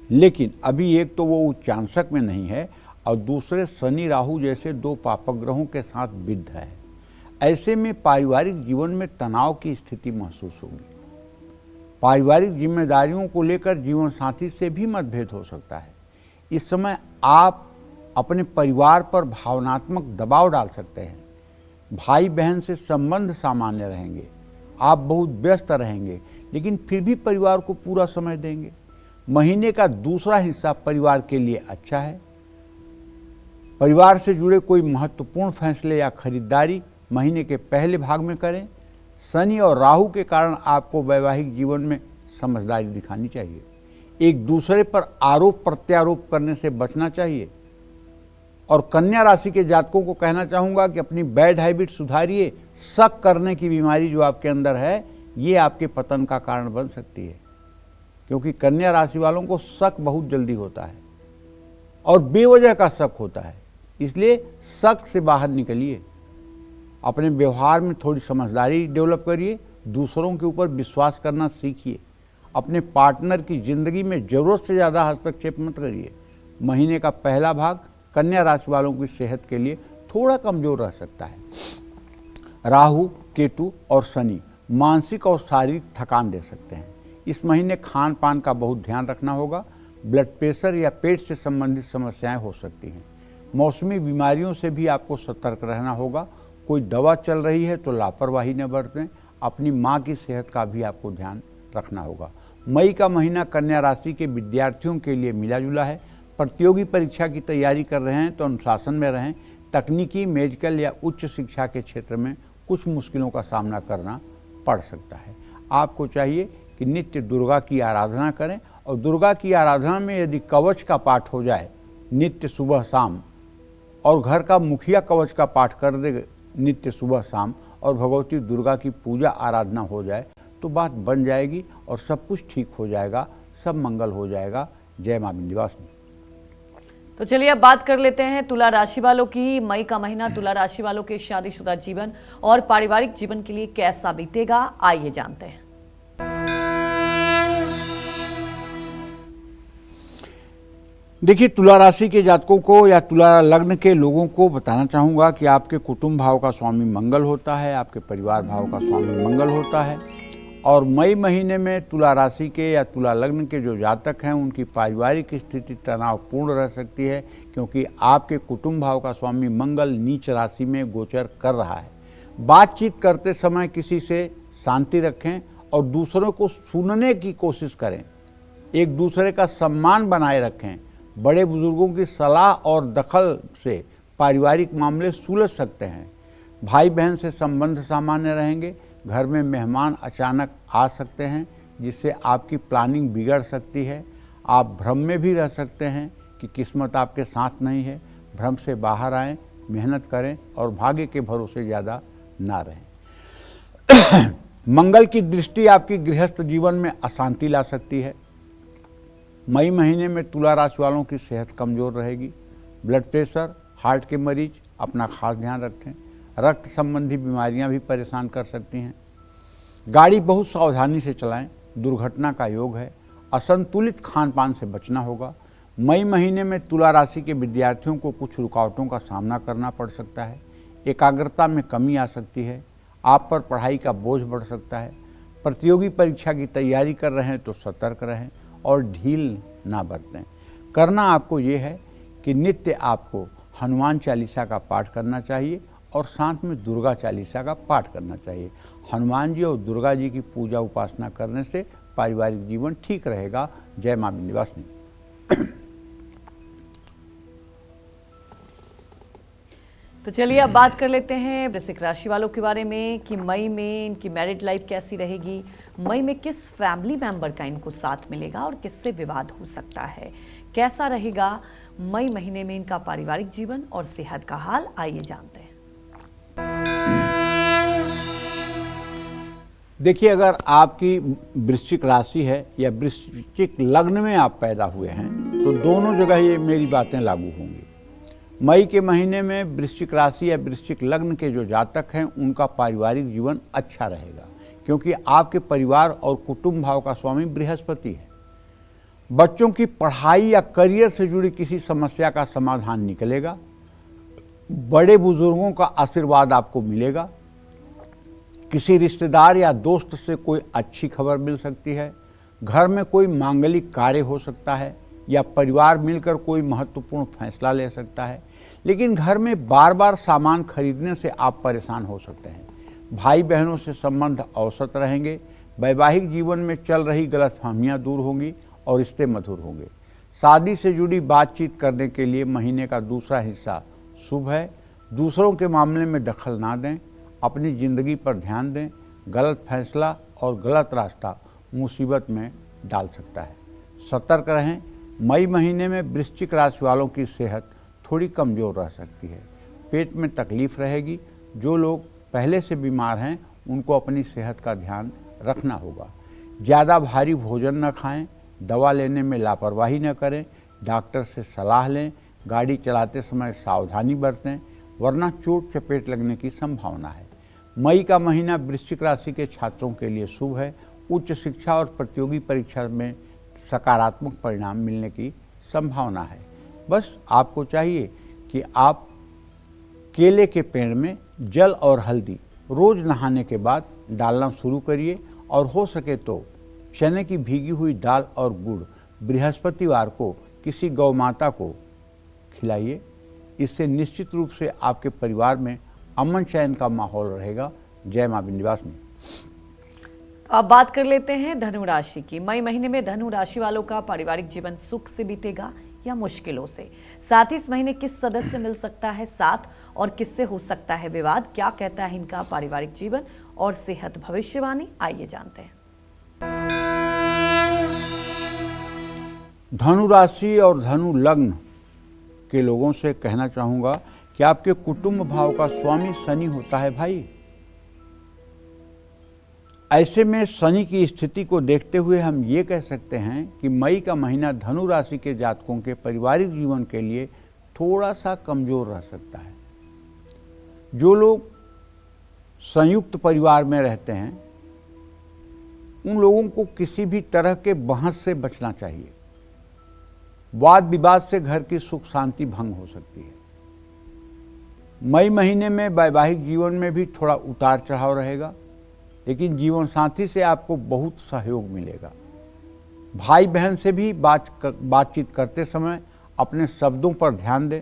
लेकिन अभी एक तो वो उच्चांशक में नहीं है और दूसरे शनि राहु जैसे 2 पापग्रहों के साथ विद्ध है। ऐसे में पारिवारिक जीवन में तनाव की स्थिति महसूस होगी। पारिवारिक जिम्मेदारियों को लेकर जीवन साथी से भी मतभेद हो सकता है। इस समय आप अपने परिवार पर भावनात्मक दबाव डाल सकते हैं। भाई बहन से संबंध सामान्य रहेंगे, आप बहुत व्यस्त रहेंगे, लेकिन फिर भी परिवार को पूरा समय देंगे। महीने का दूसरा हिस्सा परिवार के लिए अच्छा है। परिवार से जुड़े कोई महत्वपूर्ण फैसले या खरीदारी महीने के पहले भाग में करें। शनि और राहु के कारण आपको वैवाहिक जीवन में समझदारी दिखानी चाहिए। एक दूसरे पर आरोप प्रत्यारोप करने से बचना चाहिए। और कन्या राशि के जातकों को कहना चाहूँगा कि अपनी बैड हैबिट सुधारिए। शक करने की बीमारी जो आपके अंदर है, ये आपके पतन का कारण बन सकती है, क्योंकि कन्या राशि वालों को शक बहुत जल्दी होता है और बेवजह का शक होता है। इसलिए शक से बाहर निकलिए। अपने व्यवहार में थोड़ी समझदारी डेवलप करिए। दूसरों के ऊपर विश्वास करना सीखिए। अपने पार्टनर की जिंदगी में ज़रूरत से ज़्यादा हस्तक्षेप मत करिए। महीने का पहला भाग कन्या राशि वालों की सेहत के लिए थोड़ा कमजोर रह सकता है। राहु, केतु और शनि मानसिक और शारीरिक थकान दे सकते हैं। इस महीने खान पान का बहुत ध्यान रखना होगा। ब्लड प्रेशर या पेट से संबंधित समस्याएं हो सकती हैं। मौसमी बीमारियों से भी आपको सतर्क रहना होगा। कोई दवा चल रही है तो लापरवाही न बरतें। अपनी माँ की सेहत का भी आपको ध्यान रखना होगा। मई का महीना कन्या राशि के विद्यार्थियों के लिए मिला जुला है। प्रतियोगी परीक्षा की तैयारी कर रहे हैं तो अनुशासन में रहें। तकनीकी, मेडिकल या उच्च शिक्षा के क्षेत्र में कुछ मुश्किलों का सामना करना पड़ सकता है। आपको चाहिए कि नित्य दुर्गा की आराधना करें और दुर्गा की आराधना में यदि कवच का पाठ हो जाए नित्य सुबह शाम, और घर का मुखिया कवच का पाठ कर दे नित्य सुबह शाम, और भगवती दुर्गा की पूजा आराधना हो जाए तो बात बन जाएगी और सब कुछ ठीक हो जाएगा, सब मंगल हो जाएगा। जय मां विंध्यवासिनी। तो चलिए अब बात कर लेते हैं तुला राशि वालों की। मई का महीना तुला राशि वालों के शादीशुदा जीवन और पारिवारिक जीवन के लिए कैसा बीतेगा, आइए जानते हैं। देखिए, तुला राशि के जातकों को या तुला लग्न के लोगों को बताना चाहूँगा कि आपके कुटुंब भाव का स्वामी मंगल होता है, आपके परिवार भाव का स्वामी मंगल होता है। और मई महीने में तुला राशि के या तुला लग्न के जो जातक हैं उनकी पारिवारिक स्थिति तनावपूर्ण रह सकती है, क्योंकि आपके कुटुंब भाव का स्वामी मंगल नीच राशि में गोचर कर रहा है। बातचीत करते समय किसी से शांति रखें और दूसरों को सुनने की कोशिश करें। एक दूसरे का सम्मान बनाए रखें। बड़े बुजुर्गों की सलाह और दखल से पारिवारिक मामले सुलझ सकते हैं। भाई बहन से संबंध सामान्य रहेंगे। घर में मेहमान अचानक आ सकते हैं जिससे आपकी प्लानिंग बिगड़ सकती है। आप भ्रम में भी रह सकते हैं कि किस्मत आपके साथ नहीं है। भ्रम से बाहर आएं, मेहनत करें और भाग्य के भरोसे ज़्यादा ना रहें। मंगल की दृष्टि आपकी गृहस्थ जीवन में अशांति ला सकती है। मई महीने में तुला राशि वालों की सेहत कमज़ोर रहेगी। ब्लड प्रेशर, हार्ट के मरीज अपना खास ध्यान रखें। रक्त संबंधी बीमारियां भी परेशान कर सकती हैं। गाड़ी बहुत सावधानी से चलाएं, दुर्घटना का योग है। असंतुलित खान पान से बचना होगा। मई महीने में तुला राशि के विद्यार्थियों को कुछ रुकावटों का सामना करना पड़ सकता है। एकाग्रता में कमी आ सकती है। आप पर पढ़ाई का बोझ बढ़ सकता है। प्रतियोगी परीक्षा की तैयारी कर रहे हैं तो सतर्क रहें और ढील ना बरतें। करना आपको ये है कि नित्य आपको हनुमान चालीसा का पाठ करना चाहिए और साथ में दुर्गा चालीसा का पाठ करना चाहिए। हनुमान जी और दुर्गा जी की पूजा उपासना करने से पारिवारिक जीवन ठीक रहेगा। जय मां विंध्यवासिनी। तो चलिए अब बात कर लेते हैं वृश्चिक राशि वालों के बारे में कि मई में इनकी मैरिड लाइफ कैसी रहेगी। मई में किस फैमिली मेंबर का इनको साथ मिलेगा और किससे विवाद हो सकता है। कैसा रहेगा मई महीने में इनका पारिवारिक जीवन और सेहत का हाल, आइए जानते हैं। देखिए, अगर आपकी वृश्चिक राशि है या वृश्चिक लग्न में आप पैदा हुए हैं तो दोनों जगह ये मेरी बातें लागू होंगी। मई के महीने में वृश्चिक राशि या वृश्चिक लग्न के जो जातक हैं उनका पारिवारिक जीवन अच्छा रहेगा, क्योंकि आपके परिवार और कुटुंब भाव का स्वामी बृहस्पति है। बच्चों की पढ़ाई या करियर से जुड़ी किसी समस्या का समाधान निकलेगा। बड़े बुजुर्गों का आशीर्वाद आपको मिलेगा। किसी रिश्तेदार या दोस्त से कोई अच्छी खबर मिल सकती है। घर में कोई मांगलिक कार्य हो सकता है या परिवार मिलकर कोई महत्वपूर्ण फैसला ले सकता है। लेकिन घर में बार बार सामान खरीदने से आप परेशान हो सकते हैं। भाई बहनों से संबंध औसत रहेंगे। वैवाहिक जीवन में चल रही गलतफहमियां दूर होंगी और रिश्ते मधुर होंगे। शादी से जुड़ी बातचीत करने के लिए महीने का दूसरा हिस्सा शुभ है। दूसरों के मामले में दखल ना दें। अपनी ज़िंदगी पर ध्यान दें। गलत फैसला और गलत रास्ता मुसीबत में डाल सकता है। सतर्क रहें। मई महीने में वृश्चिक राशि वालों की सेहत थोड़ी कमज़ोर रह सकती है। पेट में तकलीफ रहेगी। जो लोग पहले से बीमार हैं उनको अपनी सेहत का ध्यान रखना होगा। ज़्यादा भारी भोजन न खाएं। दवा लेने में लापरवाही न करें। डॉक्टर से सलाह लें। गाड़ी चलाते समय सावधानी बरतें, वरना चोट चपेट लगने की संभावना है। मई का महीना वृश्चिक राशि के छात्रों के लिए शुभ है। उच्च शिक्षा और प्रतियोगी परीक्षा में सकारात्मक परिणाम मिलने की संभावना है। बस आपको चाहिए कि आप केले के पेड़ में जल और हल्दी रोज नहाने के बाद डालना शुरू करिए और हो सके तो चने की भीगी हुई दाल और गुड़ बृहस्पतिवार को किसी गौ माता को खिलाइए। इससे निश्चित रूप से आपके परिवार में अमन चैन का माहौल रहेगा। जय मां विंध्यवासिनी। अब बात कर लेते हैं धनु राशि की। मई महीने में धनु राशि वालों का पारिवारिक जीवन सुख से बीतेगा या मुश्किलों से। साथ ही इस महीने किस सदस्य मिल सकता है साथ और किससे हो सकता है विवाद, क्या कहता है इनका पारिवारिक जीवन और सेहत भविष्यवाणी, आइए जानते हैं। धनु राशि और धनु लग्न के लोगों से कहना चाहूँगा कि आपके कुटुंब भाव का स्वामी शनि होता है भाई। ऐसे में शनि की स्थिति को देखते हुए हम ये कह सकते हैं कि मई का महीना धनु राशि के जातकों के पारिवारिक जीवन के लिए थोड़ा सा कमज़ोर रह सकता है। जो लोग संयुक्त परिवार में रहते हैं उन लोगों को किसी भी तरह के बहस से बचना चाहिए। वाद विवाद से घर की सुख शांति भंग हो सकती है। मई महीने में वैवाहिक जीवन में भी थोड़ा उतार चढ़ाव रहेगा, लेकिन जीवन साथी से आपको बहुत सहयोग मिलेगा। भाई बहन से भी बातचीत करते समय अपने शब्दों पर ध्यान दें।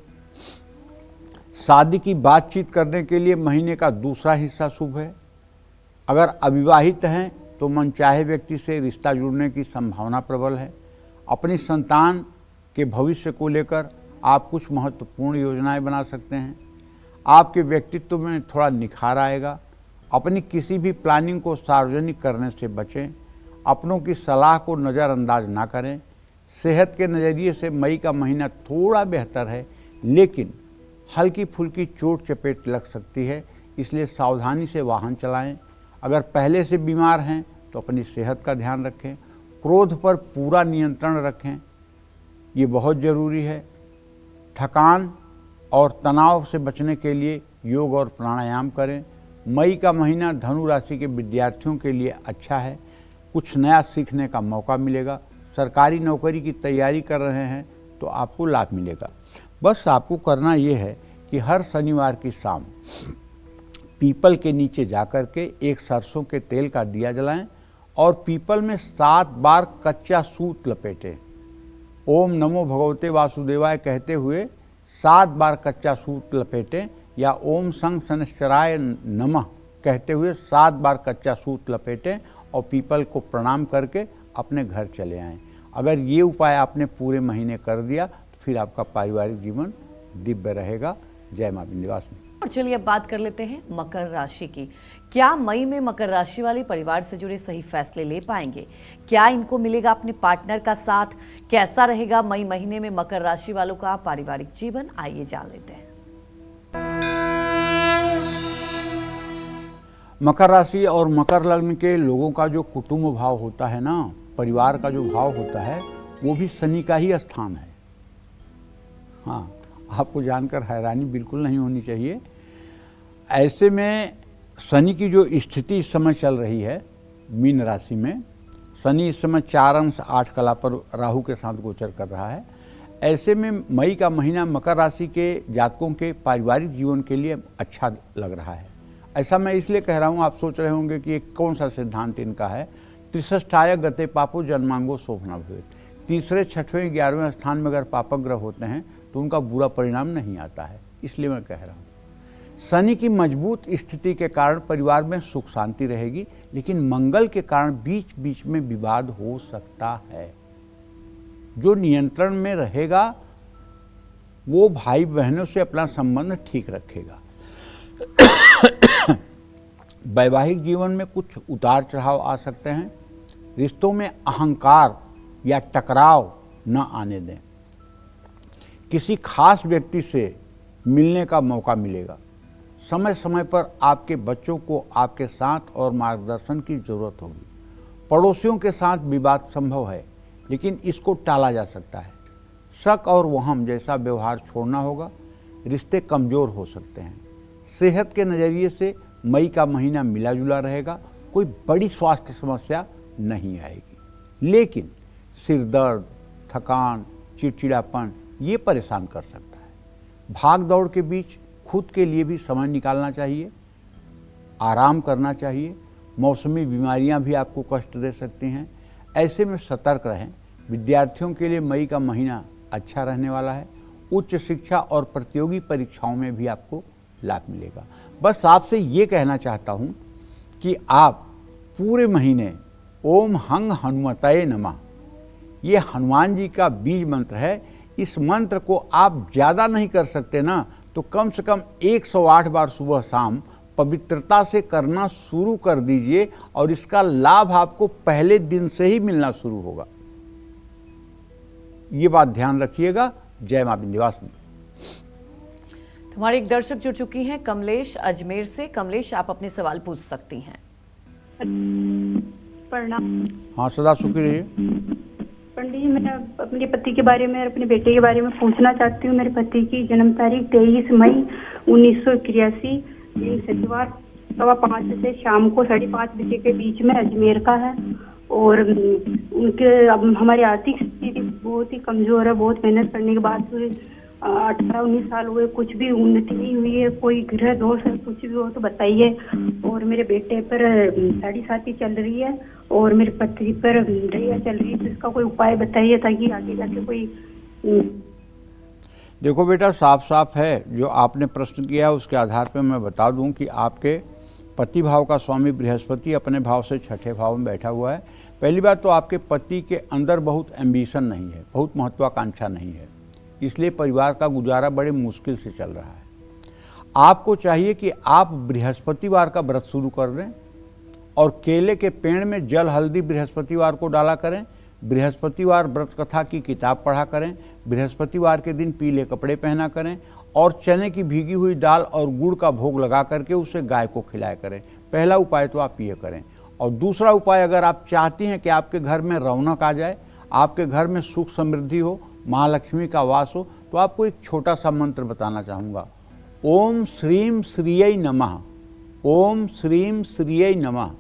शादी की बातचीत करने के लिए महीने का दूसरा हिस्सा शुभ है। अगर अविवाहित हैं तो मनचाहे व्यक्ति से रिश्ता जुड़ने की संभावना प्रबल है। अपनी संतान के भविष्य को लेकर आप कुछ महत्वपूर्ण योजनाएं बना सकते हैं। आपके व्यक्तित्व में थोड़ा निखार आएगा। अपनी किसी भी प्लानिंग को सार्वजनिक करने से बचें। अपनों की सलाह को नज़रअंदाज ना करें। सेहत के नज़रिए से मई का महीना थोड़ा बेहतर है, लेकिन हल्की फुल्की चोट चपेट लग सकती है, इसलिए सावधानी से वाहन चलाएं। अगर पहले से बीमार हैं तो अपनी सेहत का ध्यान रखें। क्रोध पर पूरा नियंत्रण रखें, ये बहुत ज़रूरी है। थकान और तनाव से बचने के लिए योग और प्राणायाम करें। मई का महीना धनु राशि के विद्यार्थियों के लिए अच्छा है, कुछ नया सीखने का मौका मिलेगा। सरकारी नौकरी की तैयारी कर रहे हैं तो आपको लाभ मिलेगा। बस आपको करना ये है कि हर शनिवार की शाम पीपल के नीचे जाकर के एक सरसों के तेल का दिया जलाएं और पीपल में 7 बार कच्चा सूत लपेटें। ओम नमो भगवते वासुदेवाय कहते हुए 7 बार कच्चा सूत लपेटें या ओम संग शनिश्चराय नमः कहते हुए 7 बार कच्चा सूत लपेटें और पीपल को प्रणाम करके अपने घर चले आएं। अगर ये उपाय आपने पूरे महीने कर दिया तो फिर आपका पारिवारिक जीवन दिव्य रहेगा। जय मां विंध्यवासिनी। और चलिए अब बात कर लेते हैं मकर राशि की। क्या मई में मकर राशि वाले परिवार से जुड़े सही फैसले ले पाएंगे? क्या इनको मिलेगा अपने पार्टनर का साथ? कैसा रहेगा मई महीने में मकर राशि वालों का पारिवारिक जीवन? आइए जान लेते हैं। मकर राशि और मकर लग्न के लोगों का जो कुटुंब भाव होता है ना, परिवार का जो भाव होता है, वो भी शनि का ही स्थान है। हाँ, आपको जानकर हैरानी बिल्कुल नहीं होनी चाहिए। ऐसे में शनि की जो स्थिति इस समय चल रही है मीन राशि में, शनि इस समय 4 अंश 8 कला पर राहु के साथ गोचर कर रहा है। ऐसे में मई का महीना मकर राशि के जातकों के पारिवारिक जीवन के लिए अच्छा लग रहा है। ऐसा मैं इसलिए कह रहा हूँ, आप सोच रहे होंगे कि एक कौन सा सिद्धांत इनका है। त्रिषष्ठाय गते पापो जन्मांगो शोभना भवेत्। तीसरे, छठवें, 11वें स्थान में अगर पापग्रह होते हैं तो उनका बुरा परिणाम नहीं आता है। इसलिए मैं कह रहा हूँ शनि की मजबूत स्थिति के कारण परिवार में सुख शांति रहेगी, लेकिन मंगल के कारण बीच बीच में विवाद हो सकता है। जो नियंत्रण में रहेगा वो भाई बहनों से अपना संबंध ठीक रखेगा। वैवाहिक जीवन में कुछ उतार चढ़ाव आ सकते हैं। रिश्तों में अहंकार या टकराव न आने दें। किसी खास व्यक्ति से मिलने का मौका मिलेगा। समय समय पर आपके बच्चों को आपके साथ और मार्गदर्शन की जरूरत होगी। पड़ोसियों के साथ विवाद संभव है, लेकिन इसको टाला जा सकता है। शक और वहम जैसा व्यवहार छोड़ना होगा। रिश्ते कमजोर हो सकते हैं। सेहत के नज़रिए से मई का महीना मिला जुला रहेगा। कोई बड़ी स्वास्थ्य समस्या नहीं आएगी, लेकिन सिर दर्द, थकान, चिड़चिड़ापन ये परेशान कर सकता है। भाग दौड़ के बीच खुद के लिए भी समय निकालना चाहिए, आराम करना चाहिए। मौसमी बीमारियां भी आपको कष्ट दे सकती हैं। ऐसे में सतर्क रहें। विद्यार्थियों के लिए मई का महीना अच्छा रहने वाला है। उच्च शिक्षा और प्रतियोगी परीक्षाओं में भी आपको लाभ मिलेगा। बस आपसे ये कहना चाहता हूँ कि आप पूरे महीने ओम हंग हनुमतये नमः, ये हनुमान जी का बीज मंत्र है। इस मंत्र को आप ज़्यादा नहीं कर सकते ना, तो कम से कम 108 बार सुबह शाम पवित्रता से करना शुरू कर दीजिए और इसका लाभ आपको पहले दिन से ही मिलना शुरू होगा। ये बात ध्यान रखिएगा। जय मां विंध्यवासिनी। हमारे एक दर्शक जुड़ चुकी हैं, कमलेश अजमेर से। कमलेश, आप अपने सवाल पूछ सकती हैं। प्रणाम। हाँ, सदा सुखी रहिए। पंडित जी, मैं अपने पति के बारे में और अपने बेटे के बारे में पूछना चाहती हूँ। मेरे पति की जन्म तारीख 23 मई 1981, शनिवार 5:15 से शाम को 5:30 बजे के बीच में अजमेर का है। और उनके अब हमारी आर्थिक स्थिति बहुत ही कमजोर है। बहुत मेहनत करने के बाद 18-19 साल हुए, कुछ भी उन्नति नहीं हुई है। कोई ग्रह दोष है, कुछ भी हो तो बताइए। और मेरे बेटे पर 7.5 चल रही है और मेरे पति पर दैया चल रही है, तो इसका कोई उपाय बताइए ताकि आगे जाके कोई। देखो बेटा, साफ साफ है जो आपने प्रश्न किया है, उसके आधार पर मैं बता दूं कि आपके पति भाव का स्वामी बृहस्पति अपने भाव से छठे भाव में बैठा हुआ है। पहली बात तो आपके पति के अंदर बहुत एम्बिशन नहीं है, बहुत महत्वाकांक्षा नहीं है, इसलिए परिवार का गुजारा बड़े मुश्किल से चल रहा है। आपको चाहिए कि आप बृहस्पतिवार का व्रत शुरू कर दें और केले के पेड़ में जल हल्दी बृहस्पतिवार को डाला करें। बृहस्पतिवार व्रत कथा की किताब पढ़ा करें। बृहस्पतिवार के दिन पीले कपड़े पहना करें और चने की भीगी हुई दाल और गुड़ का भोग लगा करके उसे गाय को खिलाया करें। पहला उपाय तो आप ये करें। और दूसरा उपाय, अगर आप चाहती हैं कि आपके घर में रौनक आ जाए, आपके घर में सुख समृद्धि हो, महालक्ष्मी का वास हो, तो आपको एक छोटा सा मंत्र बताना चाहूँगा। ओम श्रीम श्रीयै नमः, ओम श्रीम श्रीयै नमः।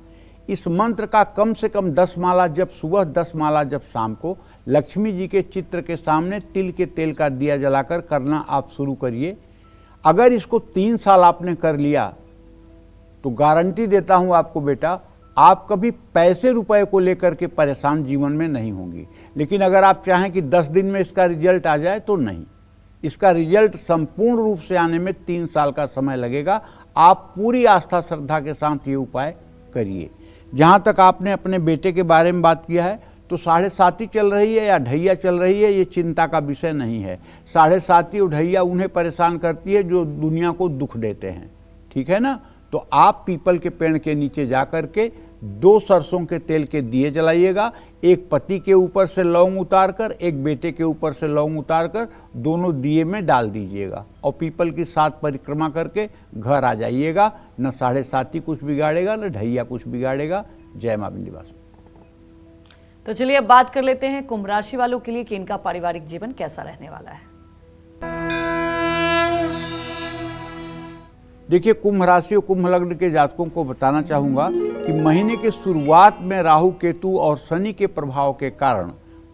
इस मंत्र का कम से कम 10 माला जब सुबह, 10 माला जब शाम को लक्ष्मी जी के चित्र के सामने तिल के तेल का दिया जलाकर करना आप शुरू करिए। अगर इसको 3 साल आपने कर लिया तो गारंटी देता हूँ आपको बेटा, आप कभी पैसे रुपए को लेकर के परेशान जीवन में नहीं होंगी। लेकिन अगर आप चाहें कि 10 दिन में इसका रिजल्ट आ जाए तो नहीं, इसका रिजल्ट संपूर्ण रूप से आने में 3 साल का समय लगेगा। आप पूरी आस्था श्रद्धा के साथ ये उपाय करिए। जहाँ तक आपने अपने बेटे के बारे में बात किया है, तो 7.5 चल रही है या ढैया चल रही है, ये चिंता का विषय नहीं है। 7.5 और ढैया उन्हें परेशान करती है जो दुनिया को दुख देते हैं, ठीक है ना। तो आप पीपल के पेड़ के नीचे जा कर के 2 सरसों के तेल के दिए जलाइएगा। एक पति के ऊपर से लौंग उतार कर, एक बेटे के ऊपर से लौंग उतार कर दोनों दिए में डाल दीजिएगा और पीपल की 7 परिक्रमा करके घर आ जाइएगा। न 7.5 कुछ बिगाड़ेगा, न ढैया कुछ बिगाड़ेगा। जय मां विंध्यवासिनी। तो चलिए अब बात कर लेते हैं कुंभ राशि वालों के लिए कि इनका पारिवारिक जीवन कैसा रहने वाला है। देखिए, कुंभ राशि और कुंभ लग्न के जातकों को बताना चाहूँगा कि महीने के शुरुआत में राहु केतु और शनि के प्रभाव के कारण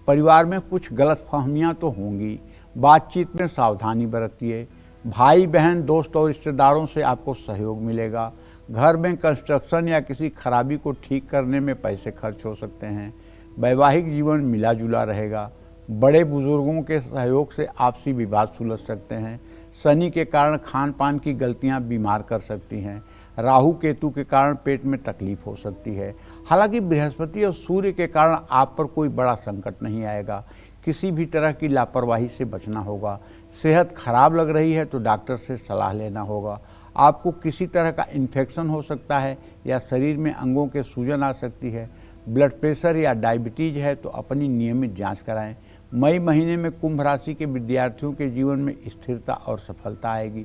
परिवार में कुछ गलतफहमियां तो होंगी। बातचीत में सावधानी बरतिए। भाई बहन, दोस्त और रिश्तेदारों से आपको सहयोग मिलेगा। घर में कंस्ट्रक्शन या किसी खराबी को ठीक करने में पैसे खर्च हो सकते हैं। वैवाहिक जीवन मिला जुला रहेगा। बड़े बुजुर्गों के सहयोग से आपसी विवाद सुलझ सकते हैं। शनि के कारण खान पान की गलतियां बीमार कर सकती हैं। राहु केतु के कारण पेट में तकलीफ हो सकती है। हालांकि बृहस्पति और सूर्य के कारण आप पर कोई बड़ा संकट नहीं आएगा। किसी भी तरह की लापरवाही से बचना होगा। सेहत खराब लग रही है तो डॉक्टर से सलाह लेना होगा। आपको किसी तरह का इन्फेक्शन हो सकता है या शरीर में अंगों के सूजन आ सकती है। ब्लड प्रेशर या डायबिटीज है तो अपनी नियमित जांच कराएं। मई महीने में कुंभ राशि के विद्यार्थियों के जीवन में स्थिरता और सफलता आएगी।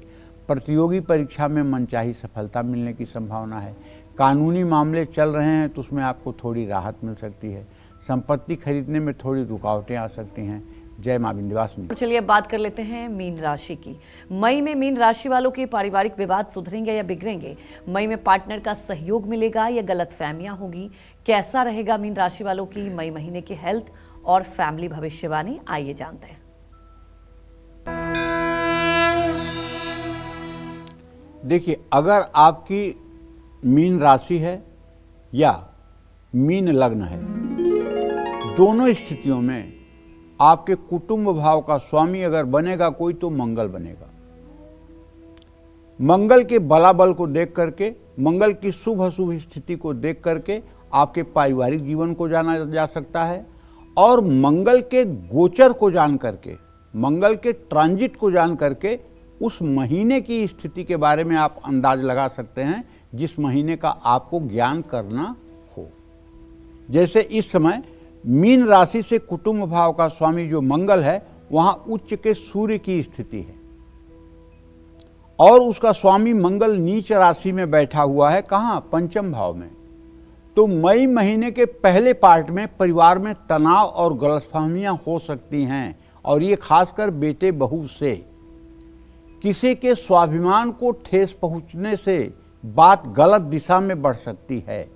प्रतियोगी परीक्षा में मनचाही सफलता मिलने की संभावना है। कानूनी मामले चल रहे हैं तो उसमें आपको थोड़ी राहत मिल सकती है। संपत्ति खरीदने में थोड़ी रुकावटें आ सकती हैं। जय मां विंध्यवासिनी। तो चलिए अब बात कर लेते हैं मीन राशि की। मई में मीन राशि वालों के पारिवारिक विवाद सुधरेंगे या बिगड़ेंगे? मई में पार्टनर का सहयोग मिलेगा या गलतफहमियां होगी? कैसा रहेगा मीन राशि वालों की मई महीने की हेल्थ और फैमिली भविष्यवाणी? आइए जानते हैं। देखिए, अगर आपकी मीन राशि है या मीन लग्न है, दोनों स्थितियों में आपके कुटुंब भाव का स्वामी अगर बनेगा कोई तो मंगल बनेगा। मंगल के बलाबल को देख करके, मंगल की शुभ अशुभ स्थिति को देख करके आपके पारिवारिक जीवन को जाना जा सकता है और मंगल के गोचर को जान करके, मंगल के ट्रांजिट को जान करके उस महीने की स्थिति के बारे में आप अंदाज लगा सकते हैं जिस महीने का आपको ज्ञान करना हो। जैसे इस समय मीन राशि से कुटुंब भाव का स्वामी जो मंगल है वहां उच्च के सूर्य की स्थिति है और उसका स्वामी मंगल नीच राशि में बैठा हुआ है। कहां? पंचम भाव में। तो मई महीने के पहले पार्ट में परिवार में तनाव और गलतफहमियां हो सकती हैं और ये खासकर बेटे बहू से। किसी के स्वाभिमान को ठेस पहुंचने से बात गलत दिशा में बढ़ सकती है।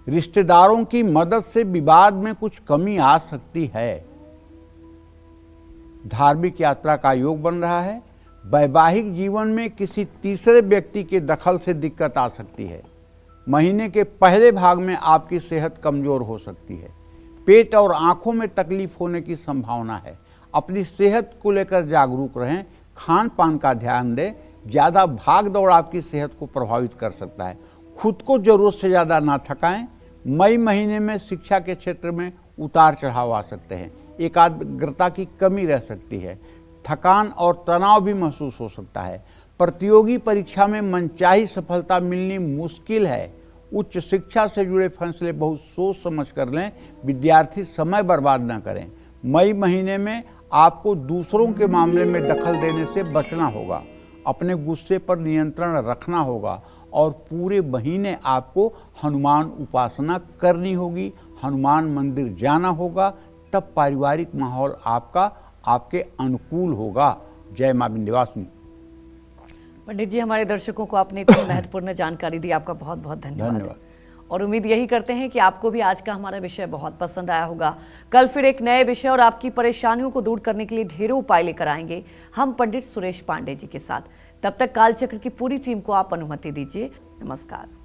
रिश्तेदारों की मदद से विवाद में कुछ कमी आ सकती है। धार्मिक यात्रा का योग बन रहा है। वैवाहिक जीवन में किसी तीसरे व्यक्ति के दखल से दिक्कत आ सकती है। महीने के पहले भाग में आपकी सेहत कमजोर हो सकती है। पेट और आंखों में तकलीफ होने की संभावना है। अपनी सेहत को लेकर जागरूक रहें। खान पान का ध्यान दें। ज़्यादा भाग दौड़ आपकी सेहत को प्रभावित कर सकता है। खुद को जरूरत से ज़्यादा ना थकाएं। मई महीने में शिक्षा के क्षेत्र में उतार चढ़ाव आ सकते हैं। एकाग्रता की कमी रह सकती है। थकान और तनाव भी महसूस हो सकता है। प्रतियोगी परीक्षा में मनचाही सफलता मिलनी मुश्किल है। उच्च शिक्षा से जुड़े फैसले बहुत सोच समझ कर लें। विद्यार्थी समय बर्बाद न करें। मई महीने में आपको दूसरों के मामले में दखल देने से बचना होगा। अपने गुस्से पर नियंत्रण रखना होगा और पूरे महीने आपको हनुमान उपासना करनी होगी। हनुमान मंदिर जाना होगा, तब पारिवारिक माहौल आपका आपके अनुकूल होगा। जय मां विंध्यवासिनी। पंडित जी, हमारे दर्शकों को आपने इतनी महत्वपूर्ण जानकारी दी, आपका बहुत बहुत धन्यवाद। और उम्मीद यही करते हैं कि आपको भी आज का हमारा विषय बहुत पसंद आया होगा। कल फिर एक नए विषय और आपकी परेशानियों को दूर करने के लिए ढेरों उपाय लेकर आएंगे हम पंडित सुरेश पांडे जी के साथ। तब तक कालचक्र की पूरी टीम को आप अनुमति दीजिए। नमस्कार।